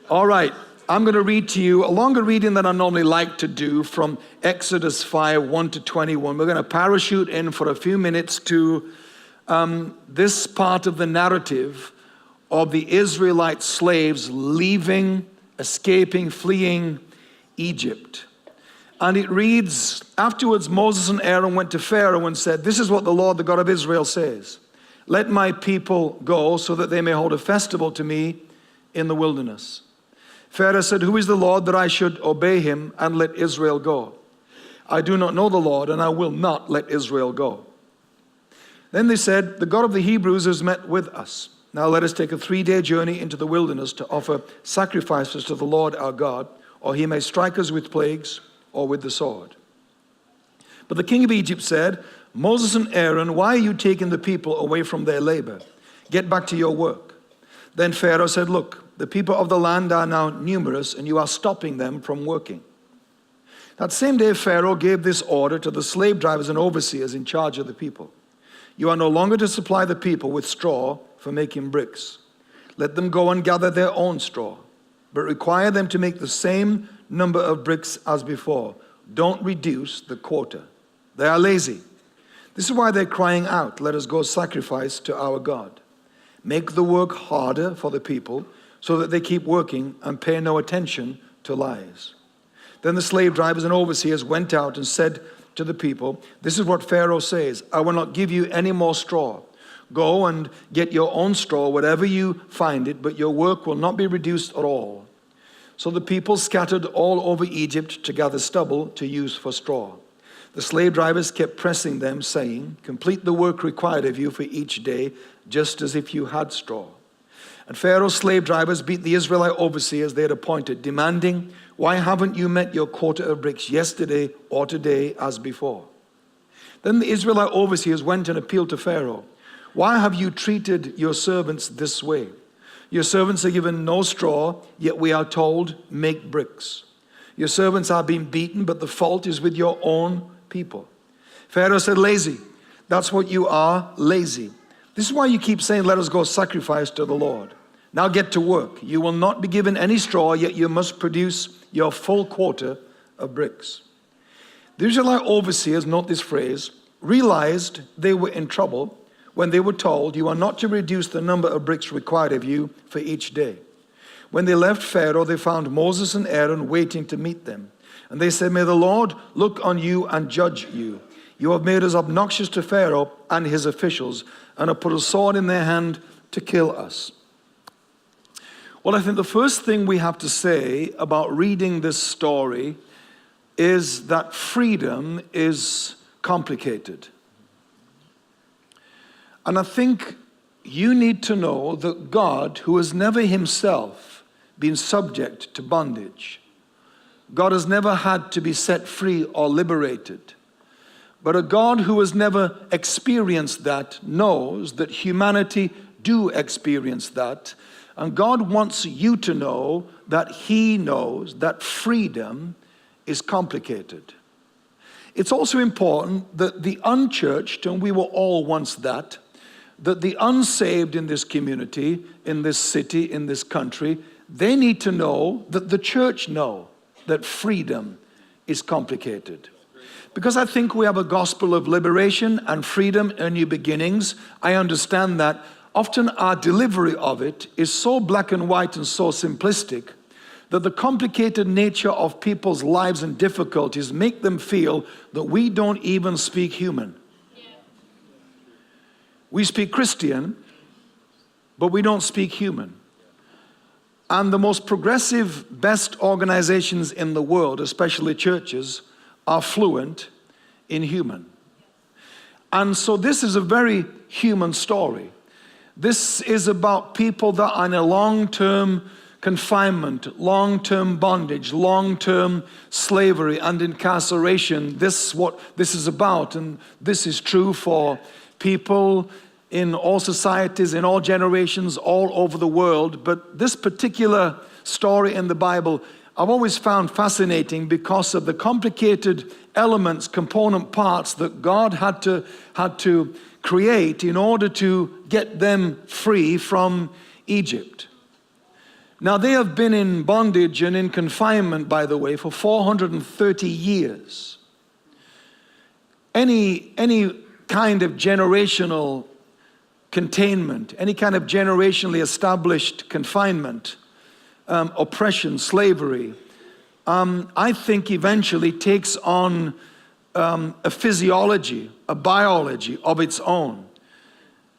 All right, I'm going to read to you a longer reading than I normally like to do from Exodus 5, 1 to 21. We're going to parachute in for a few minutes to this part of the narrative of the Israelite slaves leaving, escaping, fleeing Egypt. And it reads, afterwards Moses and Aaron went to Pharaoh and said, "This is what the Lord, the God of Israel, says. Let my people go so that they may hold a festival to me in the wilderness." Pharaoh said, "Who is the Lord that I should obey him and let Israel go? I do not know the Lord, and I will not let Israel go." Then they said, "The God of the Hebrews has met with us. Now let us take a 3-day journey into the wilderness to offer sacrifices to the Lord our God, or he may strike us with plagues or with the sword." But the king of Egypt said, "Moses and Aaron, why are you taking the people away from their labor? Get back to your work." Then Pharaoh said, "Look, the people of the land are now numerous, and you are stopping them from working." That same day, Pharaoh gave this order to the slave drivers and overseers in charge of the people: "You are no longer to supply the people with straw for making bricks. Let them go and gather their own straw, but require them to make the same number of bricks as before. Don't reduce the quota. They are lazy. This is why they're crying out, 'Let us go sacrifice to our God.' Make the work harder for the people so that they keep working and pay no attention to lies." Then the slave drivers and overseers went out and said to the people, "This is what Pharaoh says, I will not give you any more straw. Go and get your own straw, wherever you find it, but your work will not be reduced at all." So the people scattered all over Egypt to gather stubble to use for straw. The slave drivers kept pressing them, saying, "Complete the work required of you for each day, just as if you had straw." And Pharaoh's slave drivers beat the Israelite overseers they had appointed, demanding, "Why haven't you met your quota of bricks yesterday or today as before?" Then the Israelite overseers went and appealed to Pharaoh, "Why have you treated your servants this way? Your servants are given no straw, yet we are told, 'Make bricks.' Your servants are being beaten, but the fault is with your own people." Pharaoh said, "Lazy. That's what you are, lazy. This is why you keep saying, 'Let us go sacrifice to the Lord.' Now get to work. You will not be given any straw, yet you must produce your full quota of bricks." The Israelite overseers, note this phrase, realized they were in trouble when they were told, "You are not to reduce the number of bricks required of you for each day." When they left Pharaoh, they found Moses and Aaron waiting to meet them. And they said, "May the Lord look on you and judge you. You have made us obnoxious to Pharaoh and his officials, and have put a sword in their hand to kill us." Well, I think the first thing we have to say about reading this story is that freedom is complicated. And I think you need to know that God, who has never himself been subject to bondage, God has never had to be set free or liberated, but a God who has never experienced that knows that humanity do experience that. And God wants you to know that he knows that freedom is complicated. It's also important that the unchurched, and we were all once that the unsaved in this community, in this city, in this country, they need to know that the church know that freedom is complicated. Because I think we have a gospel of liberation and freedom and new beginnings. I understand that. Often our delivery of it is so black and white and so simplistic that the complicated nature of people's lives and difficulties make them feel that we don't even speak human. We speak Christian, but we don't speak human. And the most progressive, best organizations in the world, especially churches, are fluent in human. And so this is a very human story. This is about people that are in a long-term confinement, long-term bondage, long-term slavery and incarceration. This is what this is about, and this is true for people in all societies, in all generations, all over the world. But this particular story in the Bible, I've always found fascinating because of the complicated elements, component parts that God had to create in order to get them free from Egypt. Now, they have been in bondage and in confinement, by the way, for 430 years. Any kind of generational containment, any kind of generationally established confinement, oppression, slavery, I think eventually takes on a physiology, a biology of its own.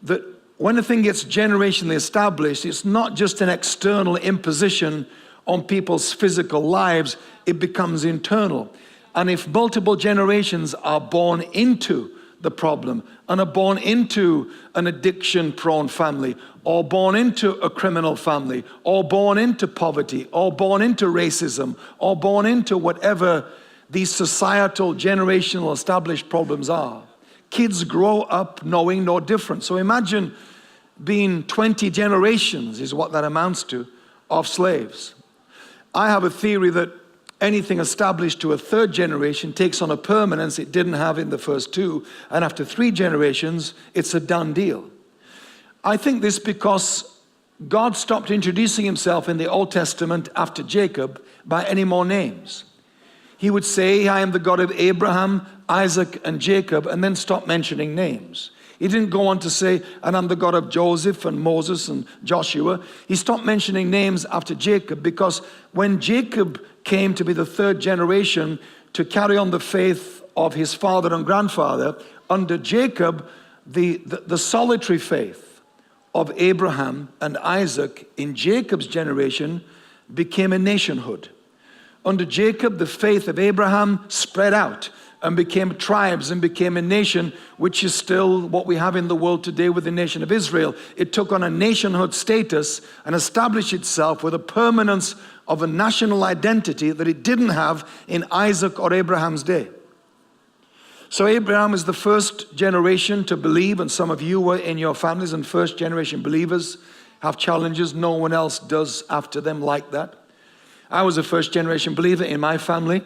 That when a thing gets generationally established, it's not just an external imposition on people's physical lives, it becomes internal. And if multiple generations are born into the problem and are born into an addiction-prone family, or born into a criminal family, or born into poverty, or born into racism, or born into whatever these societal, generational, established problems are, kids grow up knowing no different. So imagine being 20 generations is what that amounts to of slaves. I have a theory that anything established to a third generation takes on a permanence it didn't have in the first two, and after 3 generations, it's a done deal. I think this because God stopped introducing himself in the Old Testament after Jacob by any more names. He would say, I am the God of Abraham, Isaac, and Jacob, and then stop mentioning names. He didn't go on to say, and I'm the God of Joseph and Moses and Joshua. He stopped mentioning names after Jacob because when Jacob came to be the third generation to carry on the faith of his father and grandfather, under Jacob, the solitary faith of Abraham and Isaac in Jacob's generation became a nationhood. Under Jacob, the faith of Abraham spread out and became tribes and became a nation, which is still what we have in the world today with the nation of Israel. It took on a nationhood status and established itself with a permanence of a national identity that it didn't have in Isaac or Abraham's day. So Abraham is the first generation to believe, and some of you were in your families and first generation believers, have challenges. No one else does after them like that. I was a first generation believer in my family.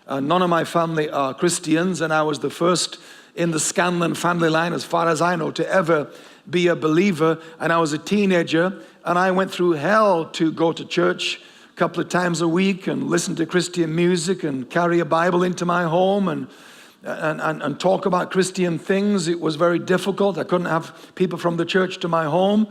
None of my family are Christians, and I was the first in the Scanlon family line, as far as I know, to ever be a believer. And I was a teenager, and I went through hell to go to church a couple of times a week and listen to Christian music and carry a Bible into my home and talk about Christian things. It was very difficult. I couldn't have people from the church to my home.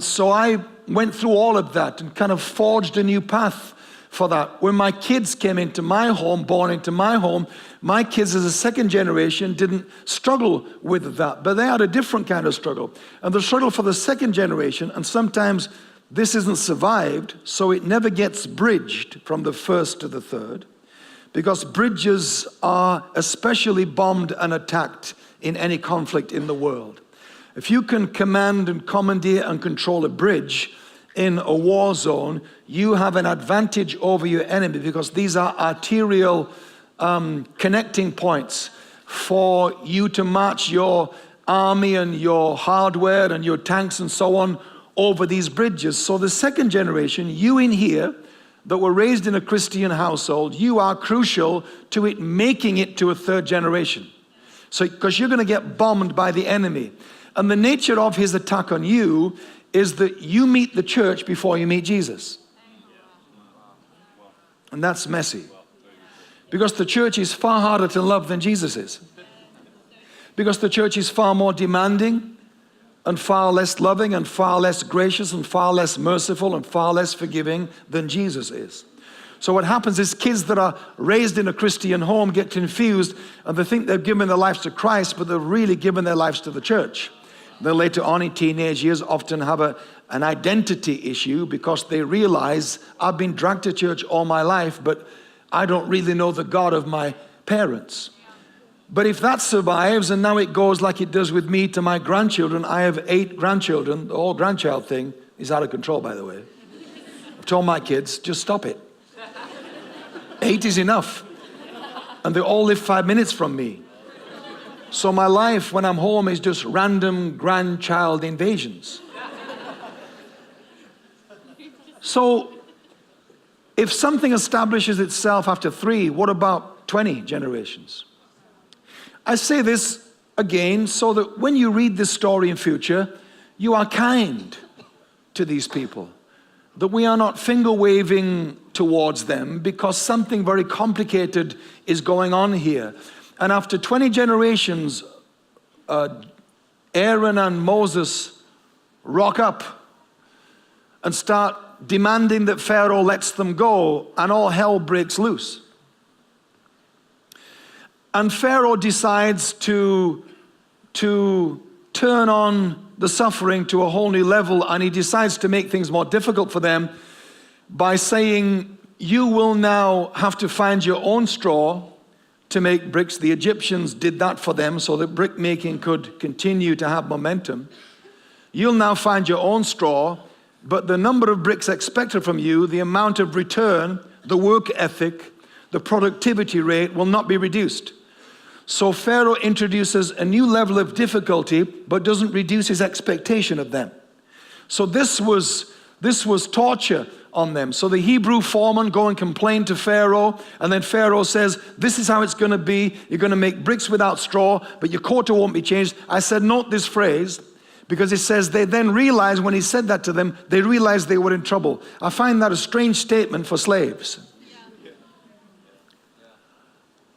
So I went through all of that and kind of forged a new path for that. When my kids came into my home, born into my home, my kids as a second generation didn't struggle with that, but they had a different kind of struggle. And the struggle for the second generation, and sometimes this isn't survived, so it never gets bridged from the first to the third, because bridges are especially bombed and attacked in any conflict in the world. If you can command and commandeer and control a bridge in a war zone, you have an advantage over your enemy, because these are arterial connecting points for you to march your army and your hardware and your tanks and so on over these bridges. So the second generation, you in here, that were raised in a Christian household, you are crucial to it making it to a third generation. So, because you're going to get bombed by the enemy. And the nature of his attack on you is that you meet the church before you meet Jesus. And that's messy. Because the church is far harder to love than Jesus is. Because the church is far more demanding and far less loving and far less gracious and far less merciful and far less forgiving than Jesus is. So what happens is kids that are raised in a Christian home get confused, and they think they've given their lives to Christ, but they've really given their lives to the church. They later on in teenage years often have an identity issue, because they realize, I've been dragged to church all my life, but I don't really know the God of my parents. But if that survives, and now it goes like it does with me to my grandchildren, I have 8 grandchildren. The whole grandchild thing is out of control, by the way. I've told my kids, just stop it. 8 is enough. And they all live 5 minutes from me. So my life when I'm home is just random grandchild invasions. So if something establishes itself after 3, what about 20 generations? I say this again so that when you read this story in future, you are kind to these people. that we are not finger waving towards them, because something very complicated is going on here. And after 20 generations, Aaron and Moses rock up and start demanding that Pharaoh lets them go, and all hell breaks loose. And Pharaoh decides to turn on the suffering to a whole new level, and he decides to make things more difficult for them by saying, you will now have to find your own straw to make bricks. The Egyptians did that for them so that brick making could continue to have momentum. You'll now find your own straw, but the number of bricks expected from you, the amount of return, the work ethic, the productivity rate will not be reduced. So Pharaoh introduces a new level of difficulty, but doesn't reduce his expectation of them. So this was torture on them. So the Hebrew foreman go and complain to Pharaoh, and then Pharaoh says, this is how it's going to be. You're going to make bricks without straw, but your quota won't be changed. I said, note this phrase, because it says they then realized, when he said that to them, they realized they were in trouble. I find that a strange statement for slaves.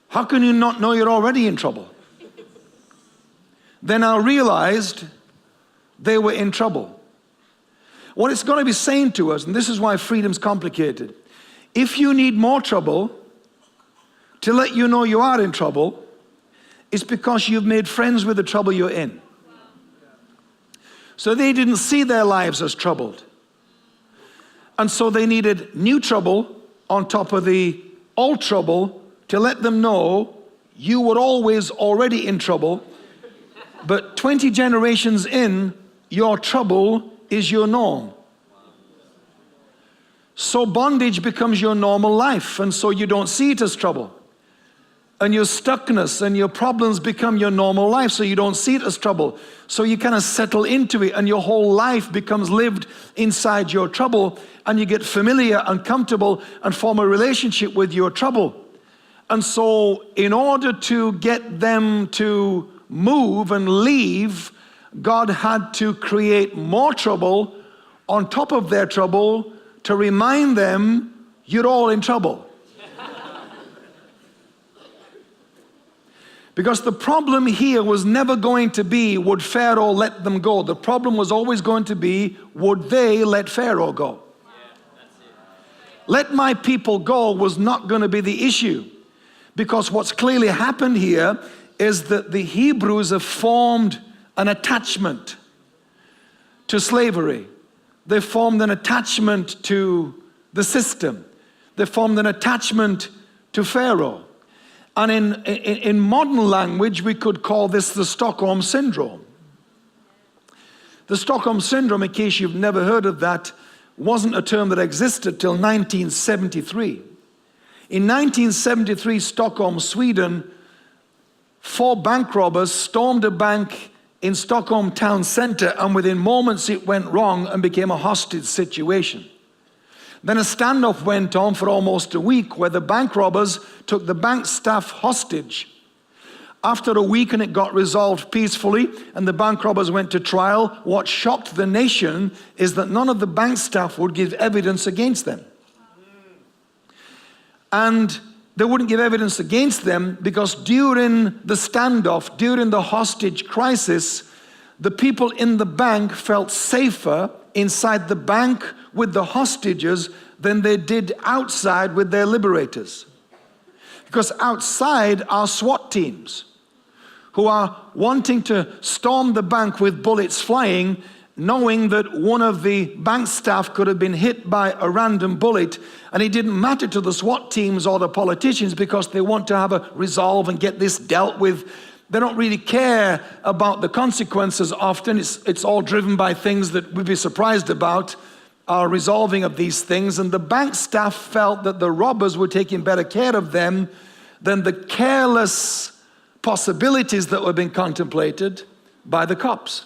How can you not know you're already in trouble? Then I realized they were in trouble. What it's going to be saying to us, and this is why freedom's complicated, if you need more trouble to let you know you are in trouble, it's because you've made friends with the trouble you're in. So they didn't see their lives as troubled. And so they needed new trouble on top of the old trouble to let them know you were always already in trouble, but 20 generations in, your trouble is your norm. So bondage becomes your normal life, and so you don't see it as trouble. And your stuckness and your problems become your normal life, so you don't see it as trouble. So you kind of settle into it, and your whole life becomes lived inside your trouble, and you get familiar and comfortable and form a relationship with your trouble. And so in order to get them to move and leave, God had to create more trouble on top of their trouble to remind them, you're all in trouble. Because the problem here was never going to be, would Pharaoh let them go? The problem was always going to be, would they let Pharaoh go? Let my people go was not going to be the issue. Because what's clearly happened here is that the Hebrews have formed an attachment to slavery. They formed an attachment to the system. They formed an attachment to Pharaoh. And in modern language, we could call this the Stockholm Syndrome. The Stockholm Syndrome, in case you've never heard of that, wasn't a term that existed till 1973. In 1973, Stockholm, Sweden, 4 bank robbers stormed a bank in Stockholm town center, and within moments it went wrong and became a hostage situation. Then a standoff went on for almost a week where the bank robbers took the bank staff hostage. After a week, and it got resolved peacefully, and the bank robbers went to trial, what shocked the nation is that none of the bank staff would give evidence against them. And they wouldn't give evidence against them because during the standoff, during the hostage crisis, the people in the bank felt safer inside the bank with the hostages than they did outside with their liberators. Because outside are SWAT teams who are wanting to storm the bank with bullets flying, knowing that one of the bank staff could have been hit by a random bullet, and it didn't matter to the SWAT teams or the politicians because they want to have a resolve and get this dealt with. They don't really care about the consequences often. It's all driven by things that we'd be surprised about, our resolving of these things. And the bank staff felt that the robbers were taking better care of them than the careless possibilities that were being contemplated by the cops.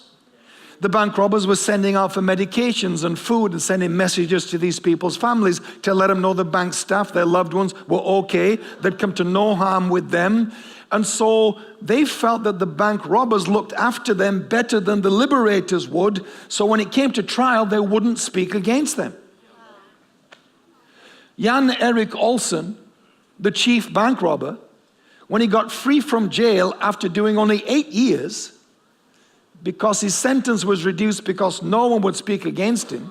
The bank robbers were sending out for medications and food and sending messages to these people's families to let them know the bank staff, their loved ones, were okay. They'd come to no harm with them. And so they felt that the bank robbers looked after them better than the liberators would. So when it came to trial, they wouldn't speak against them. Jan Erik Olsen, the chief bank robber, when he got free from jail after doing only 8 years, because his sentence was reduced because no one would speak against him,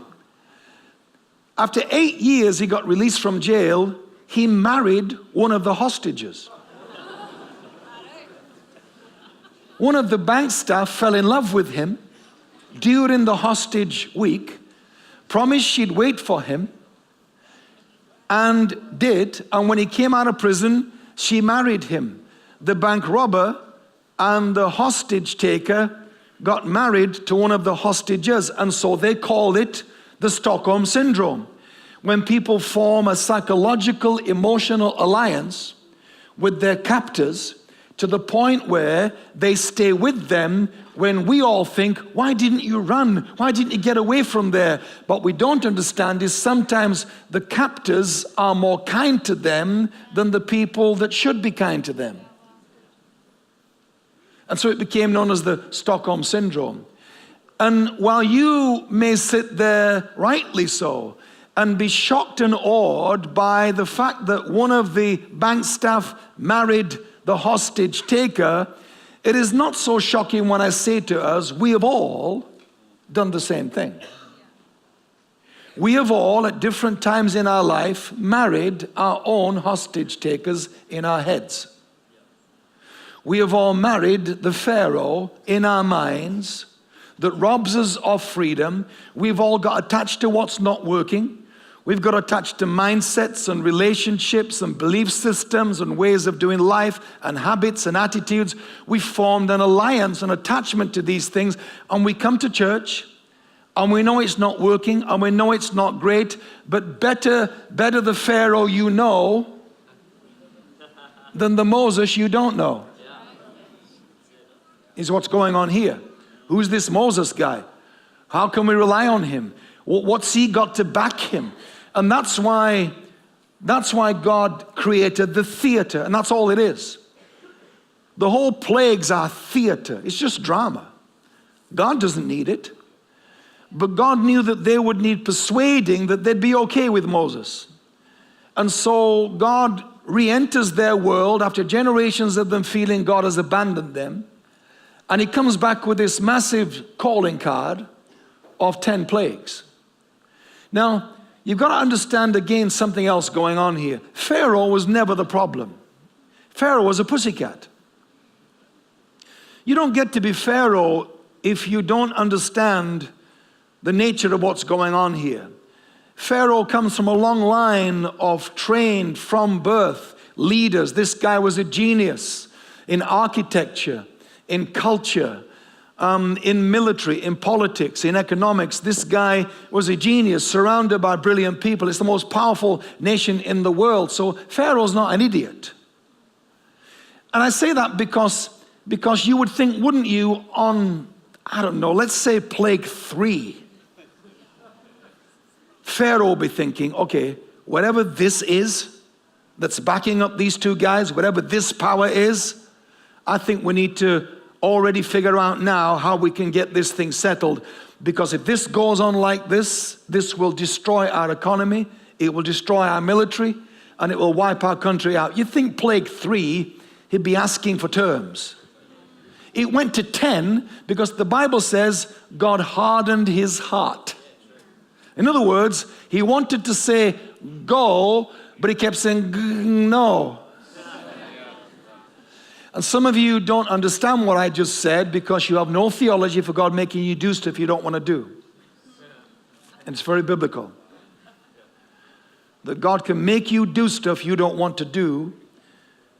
after 8 years he got released from jail, he married one of the hostages. One of the bank staff fell in love with him during the hostage week, promised she'd wait for him, and did. And when he came out of prison, she married him. The bank robber and the hostage taker got married to one of the hostages, and so they called it the Stockholm Syndrome. When people form a psychological, emotional alliance with their captors to the point where they stay with them when we all think, why didn't you run? Why didn't you get away from there? What we don't understand is sometimes the captors are more kind to them than the people that should be kind to them. And so it became known as the Stockholm Syndrome. And while you may sit there, rightly so, and be shocked and awed by the fact that one of the bank staff married the hostage taker, it is not so shocking when I say to us, we have all done the same thing. We have all, at different times in our life, married our own hostage takers in our heads. We have all married the Pharaoh in our minds that robs us of freedom. We've all got attached to what's not working. We've got attached to mindsets and relationships and belief systems and ways of doing life and habits and attitudes. We've formed an alliance, an attachment to these things, and we come to church and we know it's not working and we know it's not great, but better the Pharaoh you know than the Moses you don't know. Is what's going on here. Who's this Moses guy? How can we rely on him? What's he got to back him? And that's why God created the theater, and that's all it is. The whole plagues are theater. It's just drama. God doesn't need it. But God knew that they would need persuading that they'd be okay with Moses. And so God re-enters their world after generations of them feeling God has abandoned them. And he comes back with this massive calling card of 10 plagues. Now, you've got to understand again something else going on here. Pharaoh was never the problem. Pharaoh was a pussycat. You don't get to be Pharaoh if you don't understand the nature of what's going on here. Pharaoh comes from a long line of trained from birth leaders. This guy was a genius in architecture, in culture, in military, in politics, in economics. This guy was a genius surrounded by brilliant people. It's the most powerful nation in the world. So Pharaoh's not an idiot. And I say that because you would think, wouldn't you, on, I don't know, let's say plague 3, Pharaoh will be thinking, okay, whatever this is that's backing up these two guys, whatever this power is, I think we need to already figure out now how we can get this thing settled. Because if this goes on like this, this will destroy our economy, it will destroy our military, and it will wipe our country out. You think plague 3, he'd be asking for terms. It went to 10 because the Bible says God hardened his heart. In other words, he wanted to say go, but he kept saying no. And some of you don't understand what I just said because you have no theology for God making you do stuff you don't want to do. And it's very biblical. That God can make you do stuff you don't want to do,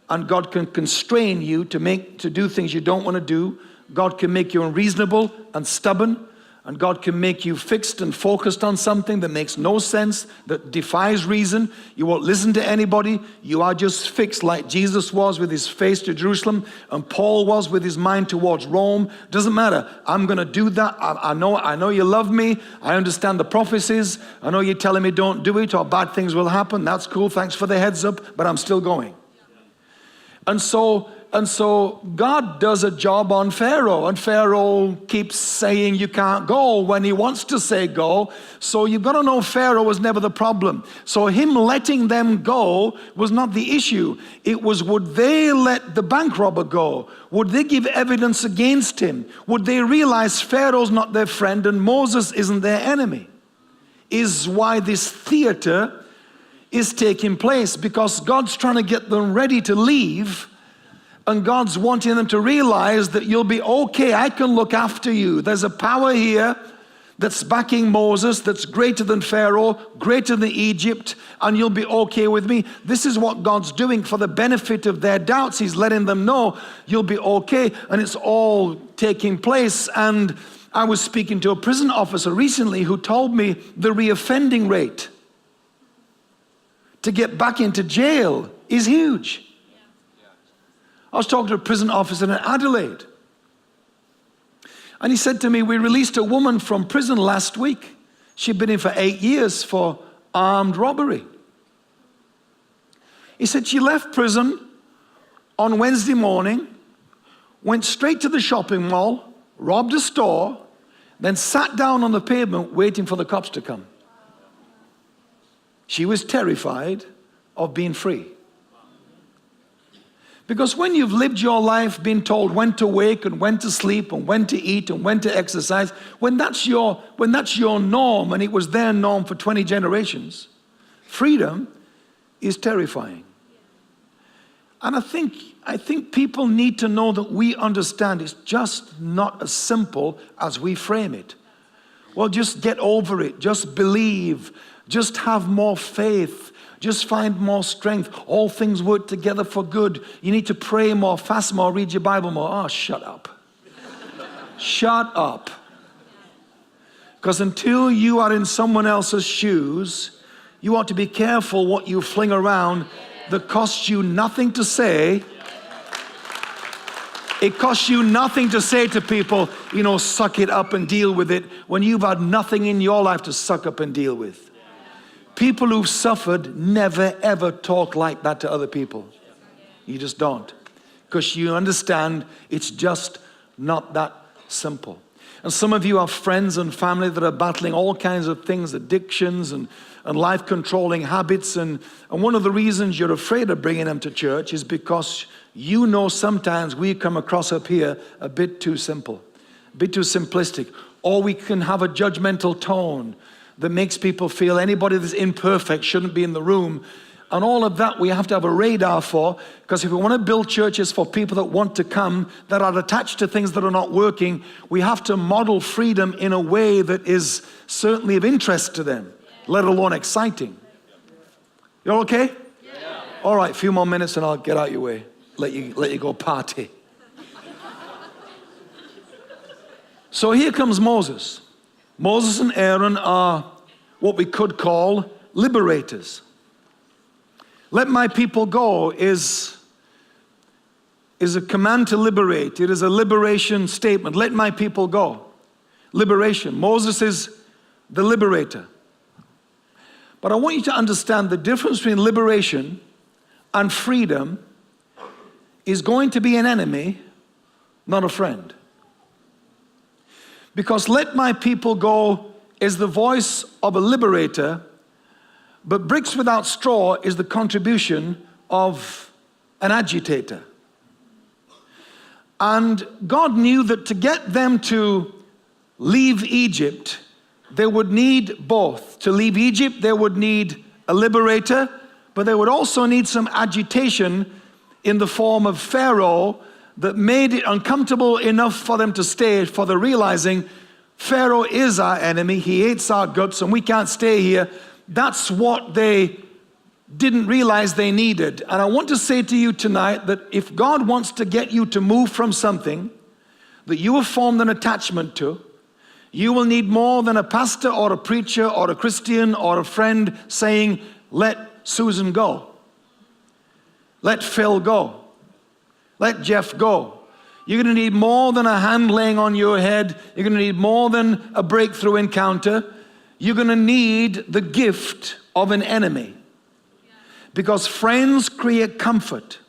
and God can constrain you to do things you don't want to do. God can make you unreasonable and stubborn, and God can make you fixed and focused on something that makes no sense, that defies reason. You won't listen to anybody. You are just fixed like Jesus was with his face to Jerusalem and Paul was with his mind towards Rome. Doesn't matter. I'm going to do that. I know you love me. I understand the prophecies. I know you're telling me don't do it or bad things will happen. That's cool. Thanks for the heads up, but I'm still going. And so And so God does a job on Pharaoh, and Pharaoh keeps saying you can't go when he wants to say go. So you've got to know Pharaoh was never the problem. So him letting them go was not the issue. It was, would they let the bank robber go? Would they give evidence against him? Would they realize Pharaoh's not their friend and Moses isn't their enemy? Is why this theater is taking place, because God's trying to get them ready to leave. And God's wanting them to realize that you'll be okay. I can look after you. There's a power here that's backing Moses, that's greater than Pharaoh, greater than Egypt, and you'll be okay with me. This is what God's doing for the benefit of their doubts. He's letting them know you'll be okay, and it's all taking place. And I was speaking to a prison officer recently who told me the reoffending rate to get back into jail is huge. I was talking to a prison officer in Adelaide. And he said to me, we released a woman from prison last week. She'd been in for 8 years for armed robbery. He said she left prison on Wednesday morning, went straight to the shopping mall, robbed a store, then sat down on the pavement waiting for the cops to come. She was terrified of being free. Because when you've lived your life being told when to wake and when to sleep and when to eat and when to exercise, when that's your norm, and it was their norm for 20 generations, freedom is terrifying. And I think people need to know that we understand it's just not as simple as we frame it. Well, just get over it. Just believe. Just have more faith. Just find more strength. All things work together for good. You need to pray more, fast more, read your Bible more. Oh, shut up. Shut up. Because until you are in someone else's shoes, you ought to be careful what you fling around that costs you nothing to say. It costs you nothing to say to people, suck it up and deal with it, when you've had nothing in your life to suck up and deal with. People who've suffered never, ever talk like that to other people. You just don't. Because you understand it's just not that simple. And some of you have friends and family that are battling all kinds of things, addictions and life-controlling habits. And one of the reasons you're afraid of bringing them to church is because sometimes we come across up here a bit too simple, a bit too simplistic. Or we can have a judgmental tone that makes people feel anybody that's imperfect shouldn't be in the room. And all of that we have to have a radar for, because if we want to build churches for people that want to come, that are attached to things that are not working, we have to model freedom in a way that is certainly of interest to them, let alone exciting. You're okay? Yeah. All right, a few more minutes and I'll get out your way. Let you go party. So here comes Moses. Moses and Aaron are what we could call liberators. Let my people go is a command to liberate. It is a liberation statement. Let my people go. Liberation. Moses is the liberator. But I want you to understand the difference between liberation and freedom is going to be an enemy, not a friend. Because let my people go is the voice of a liberator, but bricks without straw is the contribution of an agitator. And God knew that to get them to leave Egypt, they would need both. To leave Egypt, they would need a liberator, but they would also need some agitation in the form of Pharaoh that made it uncomfortable enough for them to stay, for the realizing Pharaoh is our enemy, he hates our guts, and we can't stay here. That's what they didn't realize they needed. And I want to say to you tonight that if God wants to get you to move from something that you have formed an attachment to, you will need more than a pastor or a preacher or a Christian or a friend saying, let Susan go. Let Phil go. Let Jeff go. You're going to need more than a hand laying on your head. You're going to need more than a breakthrough encounter. You're going to need the gift of an enemy. Because friends create comfort.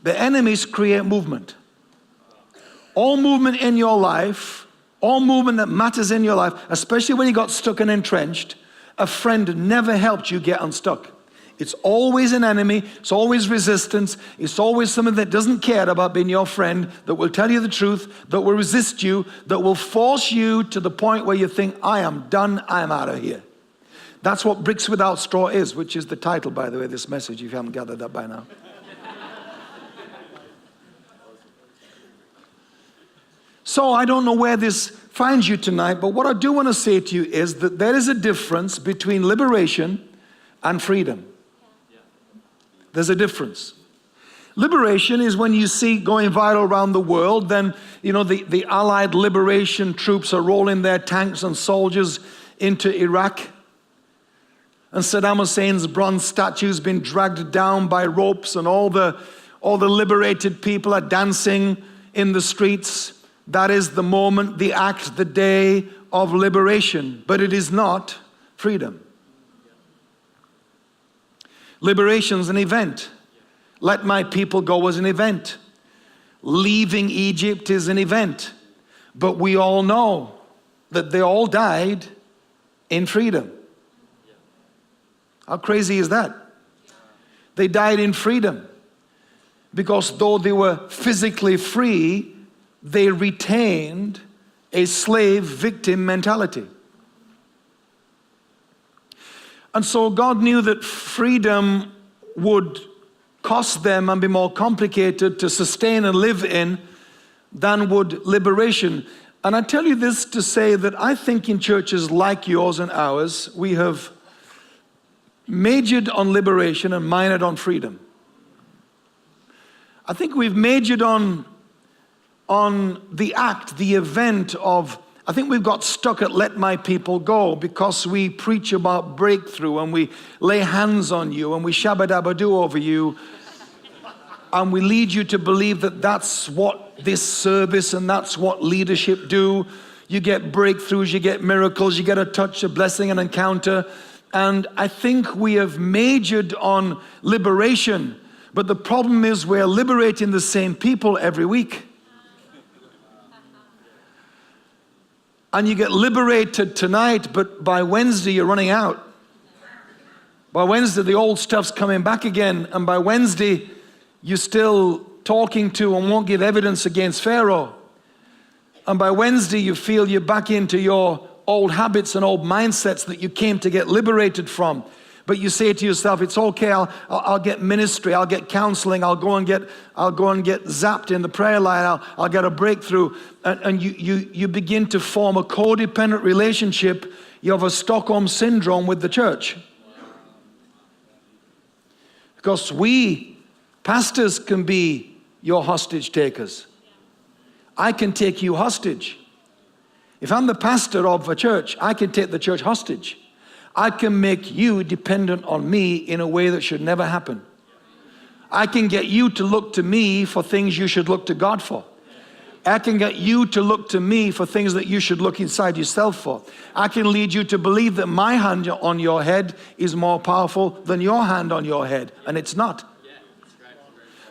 The enemies create movement. All movement in your life, all movement that matters in your life, especially when you got stuck and entrenched, a friend never helped you get unstuck. It's always an enemy, it's always resistance, it's always something that doesn't care about being your friend, that will tell you the truth, that will resist you, that will force you to the point where you think, I am done, I am out of here. That's what Bricks Without Straw is, which is the title, by the way, this message, if you haven't gathered that by now. So I don't know where this finds you tonight, but what I do want to say to you is that there is a difference between liberation and freedom. There's a difference. Liberation is when you see going viral around the world, then, you know, the Allied liberation troops are rolling their tanks and soldiers into Iraq. And Saddam Hussein's bronze statue's been dragged down by ropes, and all the liberated people are dancing in the streets. That is the moment, the act, the day of liberation. But it is not freedom. Liberation's an event. Let my people go was an event. Leaving Egypt is an event. But we all know that they all died in freedom. How crazy is that? They died in freedom. Because though they were physically free, they retained a slave victim mentality. And so God knew that freedom would cost them and be more complicated to sustain and live in than would liberation. And I tell you this to say that I think in churches like yours and ours, we have majored on liberation and minored on freedom. I think we've majored on the act, the event of, I think we've got stuck at let my people go because we preach about breakthrough and we lay hands on you and we shabba-dabba-doo over you and we lead you to believe that that's what this service and that's what leadership do. You get breakthroughs, you get miracles, you get a touch, a blessing, an encounter. And I think we have majored on liberation, but the problem is we're liberating the same people every week. And you get liberated tonight, but by Wednesday you're running out. By Wednesday the old stuff's coming back again, and by Wednesday you're still talking to and won't give evidence against Pharaoh. And by Wednesday you feel you're back into your old habits and old mindsets that you came to get liberated from. But you say to yourself, it's okay, I'll get ministry, I'll get counseling, I'll go and get zapped in the prayer line, I'll get a breakthrough. And you begin to form a codependent relationship. You have a Stockholm Syndrome with the church. Because we, pastors, can be your hostage takers. I can take you hostage. If I'm the pastor of a church, I can take the church hostage. I can make you dependent on me in a way that should never happen. I can get you to look to me for things you should look to God for. I can get you to look to me for things that you should look inside yourself for. I can lead you to believe that my hand on your head is more powerful than your hand on your head, and it's not.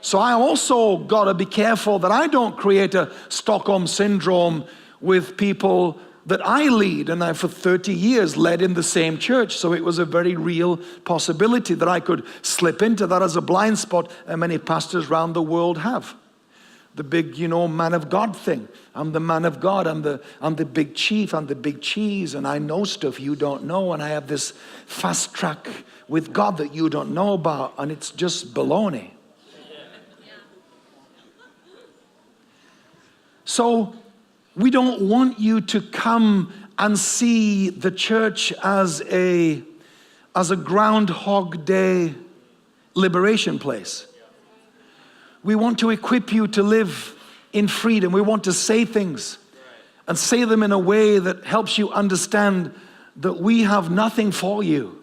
So I also got to be careful that I don't create a Stockholm Syndrome with people that I lead, and I for 30 years led in the same church, so it was a very real possibility that I could slip into that as a blind spot, and many pastors around the world have. The big, man of God thing. I'm the man of God, I'm the big chief, I'm the big cheese, and I know stuff you don't know, and I have this fast track with God that you don't know about, and it's just baloney. So, we don't want you to come and see the church as a Groundhog Day liberation place. We want to equip you to live in freedom. We want to say things and say them in a way that helps you understand that we have nothing for you.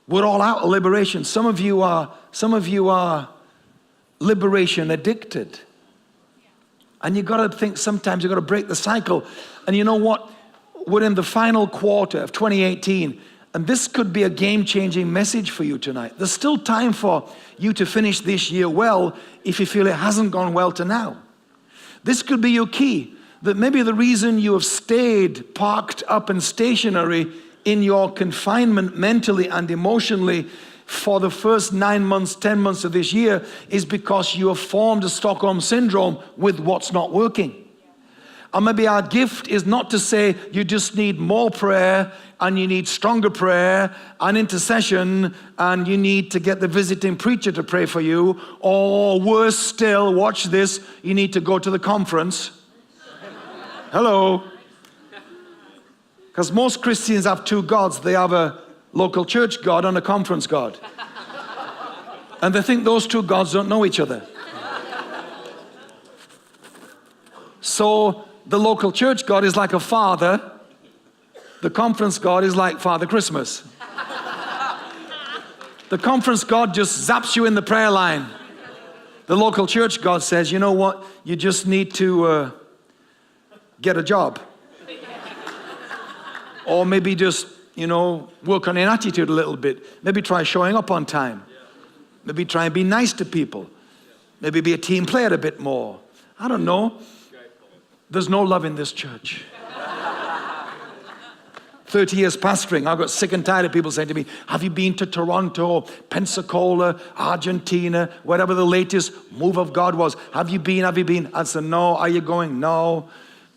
We're all out of liberation. Some of you are liberation addicted. And you got to think sometimes you got to break the cycle. And you know what? We're in the final quarter of 2018, And this could be a game-changing message for you tonight. There's still time for you to finish this year well if you feel it hasn't gone well to now. This could be your key, that maybe the reason you have stayed parked up and stationary in your confinement mentally and emotionally for the first 9 months, 10 months of this year is because you have formed a Stockholm Syndrome with what's not working. And maybe our gift is not to say you just need more prayer and you need stronger prayer and intercession and you need to get the visiting preacher to pray for you, or worse still, watch this, you need to go to the conference. Hello. Because most Christians have two gods. They have a local church God and a conference God. And they think those two gods don't know each other. So the local church God is like a father. The conference God is like Father Christmas. The conference God just zaps you in the prayer line. The local church God says, you know what? You just need to get a job. Or maybe just, work on your attitude a little bit. Maybe try showing up on time. Maybe try and be nice to people. Maybe be a team player a bit more. I don't know. There's no love in this church. 30 years pastoring, I got sick and tired of people saying to me, have you been to Toronto, Pensacola, Argentina, wherever the latest move of God was? Have you been? I said, no. Are you going? No.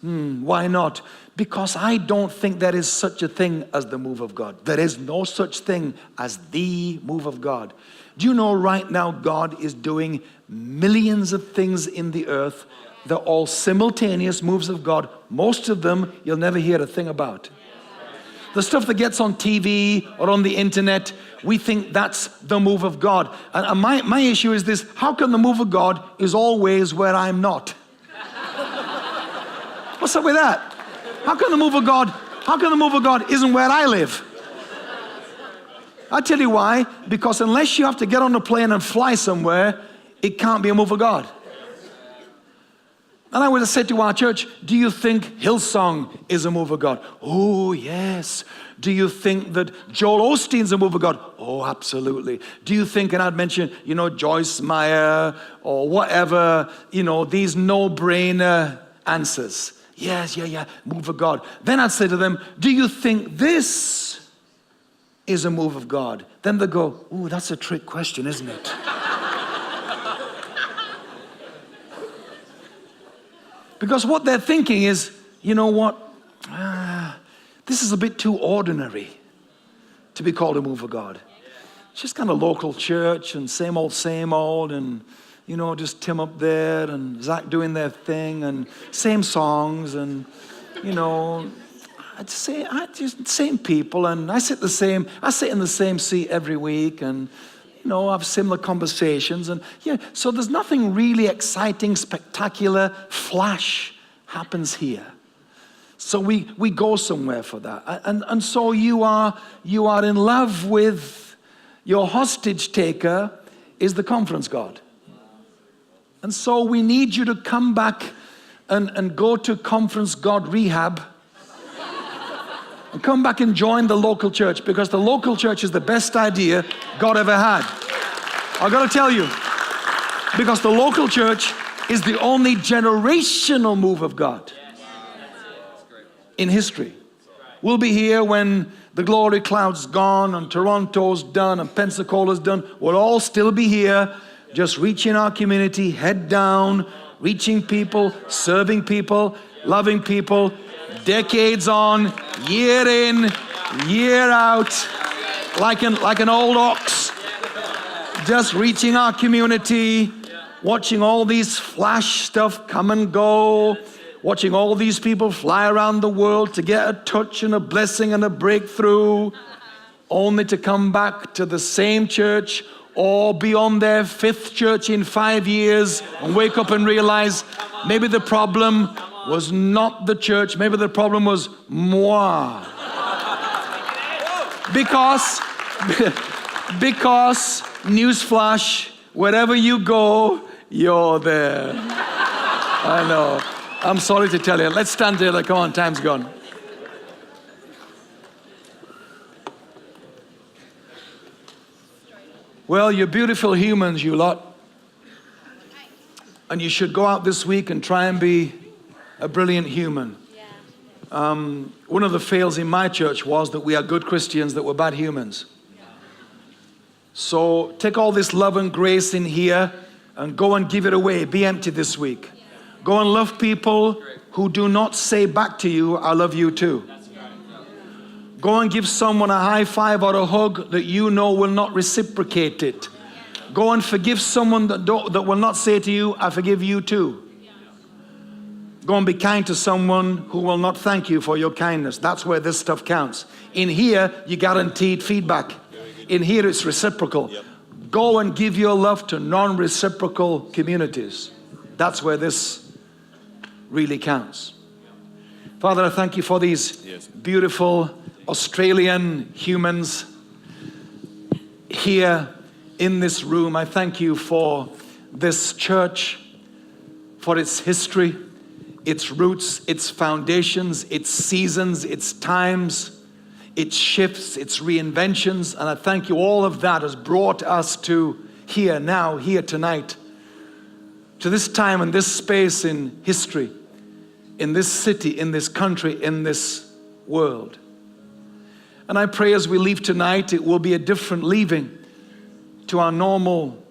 Why not? Because I don't think there is such a thing as the move of God. There is no such thing as the move of God. Do you know right now God is doing millions of things in the earth? They're all simultaneous moves of God. Most of them you'll never hear a thing about. The stuff that gets on TV or on the internet, we think that's the move of God. And my issue is this: how come the move of God is always where I'm not? What's up with that? How come the move of God isn't where I live? I tell you why. Because unless you have to get on a plane and fly somewhere, it can't be a move of God. And I would have said to our church, do you think Hillsong is a move of God? Oh, yes. Do you think that Joel Osteen's a move of God? Oh, absolutely. Do you think, and I'd mention, Joyce Meyer or whatever, these no-brainer answers. Yes, yeah, move of God. Then I'd say to them, do you think this is a move of God? Then they go, ooh, that's a trick question, isn't it? Because what they're thinking is, you know what? This is a bit too ordinary to be called a move of God. It's just kind of local church and same old, and just Tim up there and Zach doing their thing and same songs and, I'd say just same people, and I sit in the same seat every week and, have similar conversations, and so there's nothing really exciting, spectacular, flash happens here. So we go somewhere for that. And so you are in love with your hostage taker is the conference God. And so we need you to come back and go to conference God rehab and come back and join the local church, because the local church is the best idea God ever had. I've got to tell you, because the local church is the only generational move of God in history. We'll be here when the glory cloud's gone and Toronto's done and Pensacola's done. We'll all still be here, just reaching our community, head down, reaching people, serving people, loving people, decades on, year in, year out, like an old ox, just reaching our community, watching all these flash stuff come and go, watching all these people fly around the world to get a touch and a blessing and a breakthrough, only to come back to the same church or be on their 5th church in 5 years and wake up and realize maybe the problem was not the church, maybe the problem was moi. Because newsflash, wherever you go, you're there. I know. I'm sorry to tell you. Let's stand there. Come on, time's gone. Well, you're beautiful humans, you lot. And you should go out this week and try and be a brilliant human. One of the fails in my church was that we are good Christians that were bad humans. So take all this love and grace in here and go and give it away. Be empty this week. Go and love people who do not say back to you, I love you too. Go and give someone a high five or a hug that you know will not reciprocate it. Go and forgive someone that will not say to you, I forgive you too. Go and be kind to someone who will not thank you for your kindness. That's where this stuff counts. In here, you guaranteed feedback. In here, it's reciprocal. Go and give your love to non-reciprocal communities. That's where this really counts. Father, I thank you for these beautiful Australian humans here in this room. I thank you for this church, for its history, its roots, its foundations, its seasons, its times, its shifts, its reinventions. And I thank you, all of that has brought us to here now, here tonight, to this time and this space in history, in this city, in this country, in this world. And I pray as we leave tonight, it will be a different leaving to our normal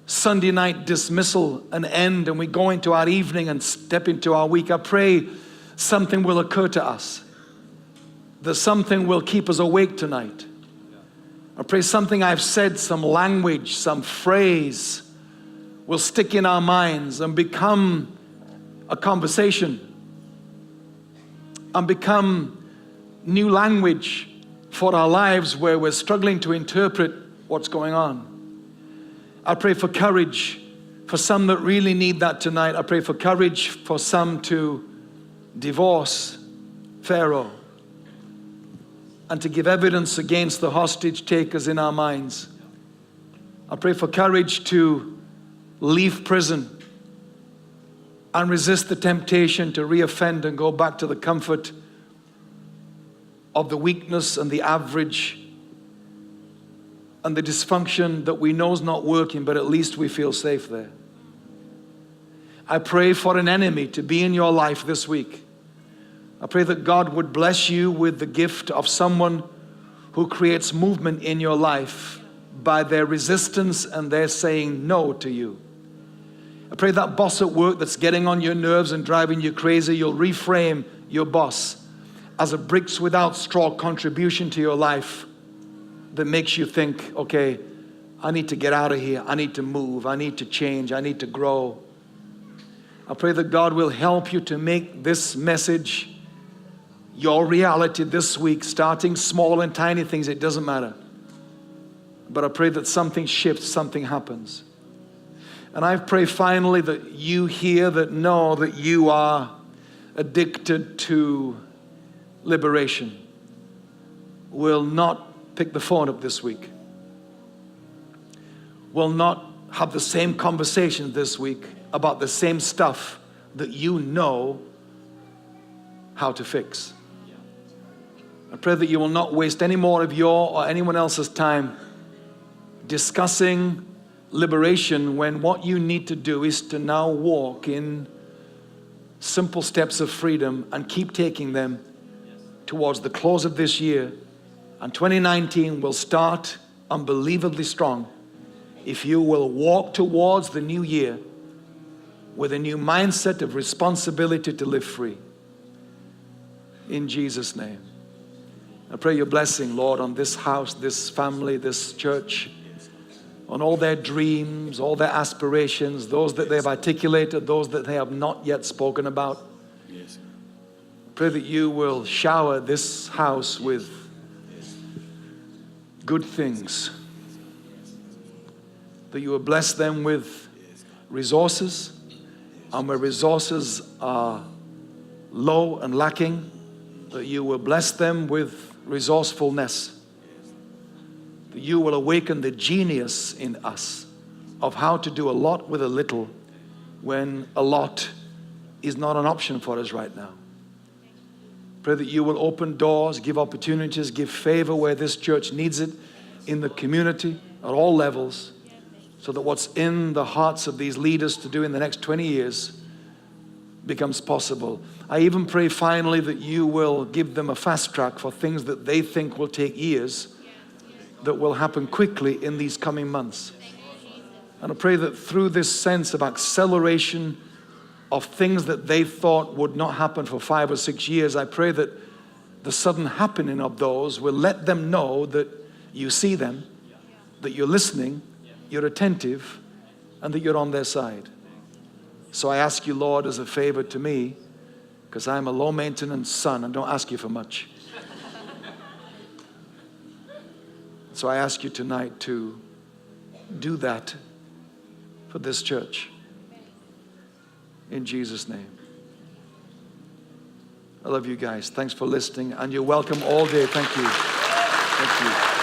Sunday night dismissal and end, and we go into our evening and step into our week. I pray something will occur to us, that something will keep us awake tonight. I pray something I've said, some language, some phrase will stick in our minds and become a conversation and become new language for our lives where we're struggling to interpret what's going on. I pray for courage for some that really need that tonight. I pray for courage for some to divorce Pharaoh and to give evidence against the hostage takers in our minds. I pray for courage to leave prison and resist the temptation to reoffend and go back to the comfort of the weakness and the average and the dysfunction that we know is not working, but at least we feel safe there. I pray for an enemy to be in your life this week. I pray that God would bless you with the gift of someone who creates movement in your life by their resistance and their saying no to you. I pray that boss at work that's getting on your nerves and driving you crazy, you'll reframe your boss as a bricks without straw contribution to your life that makes you think, okay, I need to get out of here. I need to move. I need to change. I need to grow. I pray that God will help you to make this message your reality this week, starting small and tiny things. It doesn't matter. But I pray that something shifts, something happens. And I pray finally that you here that know that you are addicted to liberation will not pick the phone up this week, will not have the same conversation this week about the same stuff that you know how to fix. I pray that you will not waste any more of your or anyone else's time discussing liberation when what you need to do is to now walk in simple steps of freedom and keep taking them towards the close of this year. And 2019 will start unbelievably strong if you will walk towards the new year with a new mindset of responsibility to live free. In Jesus' name. I pray your blessing, Lord, on this house, this family, this church, on all their dreams, all their aspirations, those that they have articulated, those that they have not yet spoken about. Pray that you will shower this house with good things, that you will bless them with resources, and where resources are low and lacking, that you will bless them with resourcefulness, that you will awaken the genius in us of how to do a lot with a little when a lot is not an option for us right now. Pray that you will open doors, give opportunities, give favor where this church needs it in the community. at all levels, so that what's in the hearts of these leaders to do in the next 20 years becomes possible. I even pray finally that you will give them a fast track for things that they think will take years, that will happen quickly in these coming months. And I pray that through this sense of acceleration of things that they thought would not happen for 5 or 6 years, I pray that the sudden happening of those will let them know that you see them, that you're listening, you're attentive, and that you're on their side. So I ask you, Lord, as a favor to me, because I'm a low-maintenance son and don't ask you for much. So I ask you tonight to do that for this church. In Jesus' name. I love you guys. Thanks for listening, and you're welcome all day. Thank you. Thank you.